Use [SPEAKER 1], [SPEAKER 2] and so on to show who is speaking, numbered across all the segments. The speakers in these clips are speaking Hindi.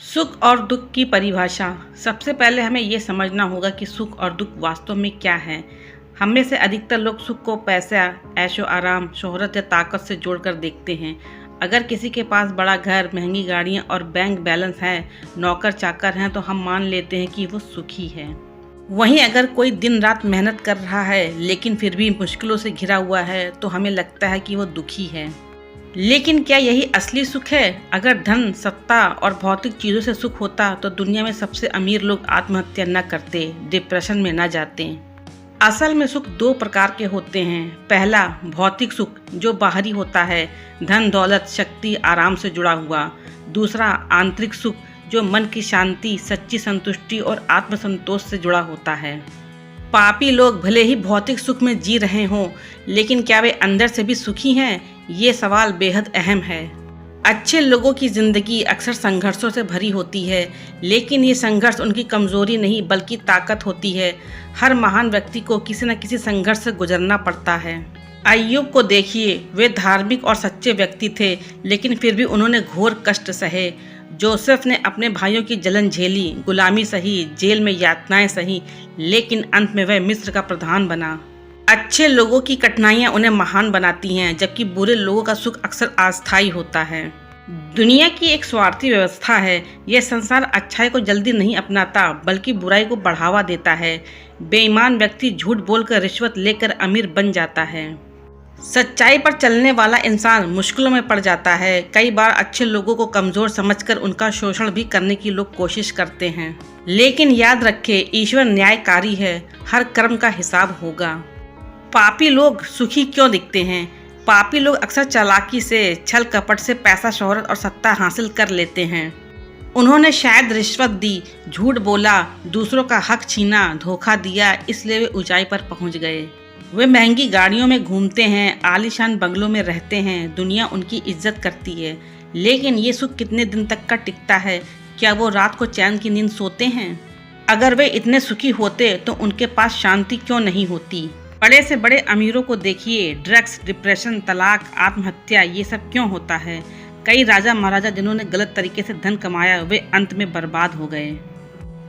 [SPEAKER 1] सुख और दुख की परिभाषा। सबसे पहले हमें ये समझना होगा कि सुख और दुख वास्तव में क्या है। हम में से अधिकतर लोग सुख को पैसा, ऐशो आराम, शोहरत या ताकत से जोड़कर देखते हैं। अगर किसी के पास बड़ा घर, महंगी गाड़ियाँ और बैंक बैलेंस है, नौकर चाकर हैं, तो हम मान लेते हैं कि वो सुखी है। वहीं अगर कोई दिन रात मेहनत कर रहा है लेकिन फिर भी मुश्किलों से घिरा हुआ है, तो हमें लगता है कि वो दुखी है। लेकिन क्या यही असली सुख है? अगर धन, सत्ता और भौतिक चीज़ों से सुख होता तो दुनिया में सबसे अमीर लोग आत्महत्या न करते, डिप्रेशन में न जाते। असल में सुख दो प्रकार के होते हैं। पहला, भौतिक सुख, जो बाहरी होता है, धन, दौलत, शक्ति, आराम से जुड़ा हुआ। दूसरा, आंतरिक सुख, जो मन की शांति, सच्ची संतुष्टि और आत्मसंतोष से जुड़ा होता है। पापी लोग भले ही भौतिक सुख में जी रहे हों, लेकिन क्या वे अंदर से भी सुखी हैं? ये सवाल बेहद अहम है। अच्छे लोगों की ज़िंदगी अक्सर संघर्षों से भरी होती है, लेकिन ये संघर्ष उनकी कमज़ोरी नहीं बल्कि ताकत होती है। हर महान व्यक्ति को किसी न किसी संघर्ष से गुजरना पड़ता है। अय्यूब को देखिए, वे धार्मिक और सच्चे व्यक्ति थे, लेकिन फिर भी उन्होंने घोर कष्ट सहे। जोसेफ ने अपने भाइयों की जलन झेली, गुलामी सही, जेल में यातनाएं सही, लेकिन अंत में वह मिस्र का प्रधान बना। अच्छे लोगों की कठिनाइयां उन्हें महान बनाती हैं, जबकि बुरे लोगों का सुख अक्सर अस्थायी होता है। दुनिया की एक स्वार्थी व्यवस्था है। यह संसार अच्छाई को जल्दी नहीं अपनाता, बल्कि बुराई को बढ़ावा देता है। बेईमान व्यक्ति झूठ बोलकर, रिश्वत लेकर अमीर बन जाता है। सच्चाई पर चलने वाला इंसान मुश्किलों में पड़ जाता है। कई बार अच्छे लोगों को कमज़ोर समझकर उनका शोषण भी करने की लोग कोशिश करते हैं। लेकिन याद रखें, ईश्वर न्यायकारी है, हर कर्म का हिसाब होगा। पापी लोग सुखी क्यों दिखते हैं? पापी लोग अक्सर चालाकी से, छल कपट से पैसा, शोहरत और सत्ता हासिल कर लेते हैं। उन्होंने शायद रिश्वत दी, झूठ बोला, दूसरों का हक छीना, धोखा दिया, इसलिए वे ऊंचाई पर पहुंच गए। वे महंगी गाड़ियों में घूमते हैं, आलीशान बंगलों में रहते हैं, दुनिया उनकी इज्जत करती है। लेकिन ये सुख कितने दिन तक का टिकता है? क्या वो रात को चैन की नींद सोते हैं? अगर वे इतने सुखी होते तो उनके पास शांति क्यों नहीं होती? बड़े से बड़े अमीरों को देखिए, ड्रग्स, डिप्रेशन, तलाक, आत्महत्या, ये सब क्यों होता है? कई राजा महाराजा जिन्होंने गलत तरीके से धन कमाया, वे अंत में बर्बाद हो गए।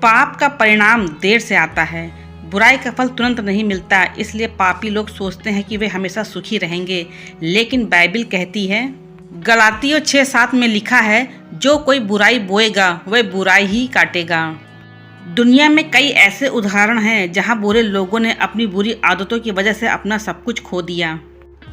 [SPEAKER 1] पाप का परिणाम देर से आता है, बुराई का फल तुरंत नहीं मिलता। इसलिए पापी लोग सोचते हैं कि वे हमेशा सुखी रहेंगे, लेकिन बाइबल कहती है, गलातियों 6:7 में लिखा है, जो कोई बुराई बोएगा वह बुराई ही काटेगा। दुनिया में कई ऐसे उदाहरण हैं जहां बुरे लोगों ने अपनी बुरी आदतों की वजह से अपना सब कुछ खो दिया।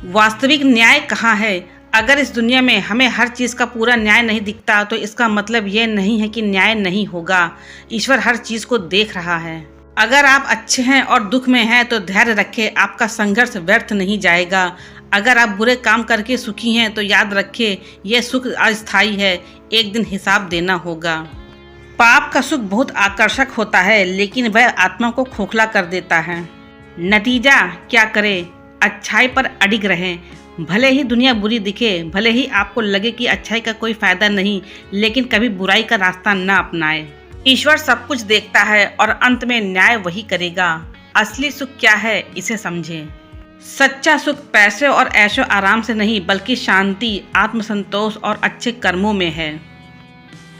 [SPEAKER 1] वास्तविक न्याय कहाँ है? अगर इस दुनिया में हमें हर चीज़ का पूरा न्याय नहीं दिखता, तो इसका मतलब ये नहीं है कि न्याय नहीं होगा। ईश्वर हर चीज़ को देख रहा है। अगर आप अच्छे हैं और दुख में हैं, तो धैर्य रखें, आपका संघर्ष व्यर्थ नहीं जाएगा। अगर आप बुरे काम करके सुखी हैं, तो याद रखें, यह सुख अस्थायी है, एक दिन हिसाब देना होगा। पाप का सुख बहुत आकर्षक होता है, लेकिन वह आत्मा को खोखला कर देता है। नतीजा क्या करें? अच्छाई पर अडिग रहें। भले ही दुनिया बुरी दिखे, भले ही आपको लगे कि अच्छाई का कोई फायदा नहीं, लेकिन कभी बुराई का रास्ता न अपनाएं। ईश्वर सब कुछ देखता है और अंत में न्याय वही करेगा। असली सुख क्या है, इसे समझें। सच्चा सुख पैसे और ऐशो आराम से नहीं, बल्कि शांति, आत्मसंतोष और अच्छे कर्मों में है।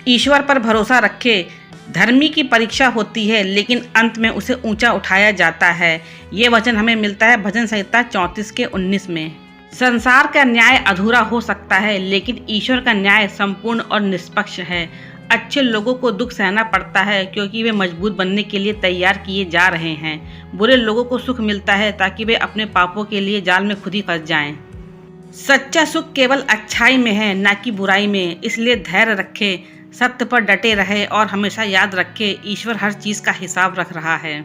[SPEAKER 1] ईश्वर पर भरोसा रखें। धर्मी की परीक्षा होती है, लेकिन अंत में उसे ऊंचा उठाया जाता है। ये वचन हमें मिलता है भजन संहिता 34:19 में। संसार का न्याय अधूरा हो सकता है, लेकिन ईश्वर का न्याय संपूर्ण और निष्पक्ष है। अच्छे लोगों को दुख सहना पड़ता है, क्योंकि वे मजबूत बनने के लिए तैयार किए जा रहे हैं। बुरे लोगों को सुख मिलता है, ताकि वे अपने पापों के लिए जाल में खुद ही फंस जाएं। सच्चा सुख केवल अच्छाई में है, न कि बुराई में। इसलिए धैर्य रखें, सत्य पर डटे रहे और हमेशा याद रखें, ईश्वर हर चीज़ का हिसाब रख रहा है।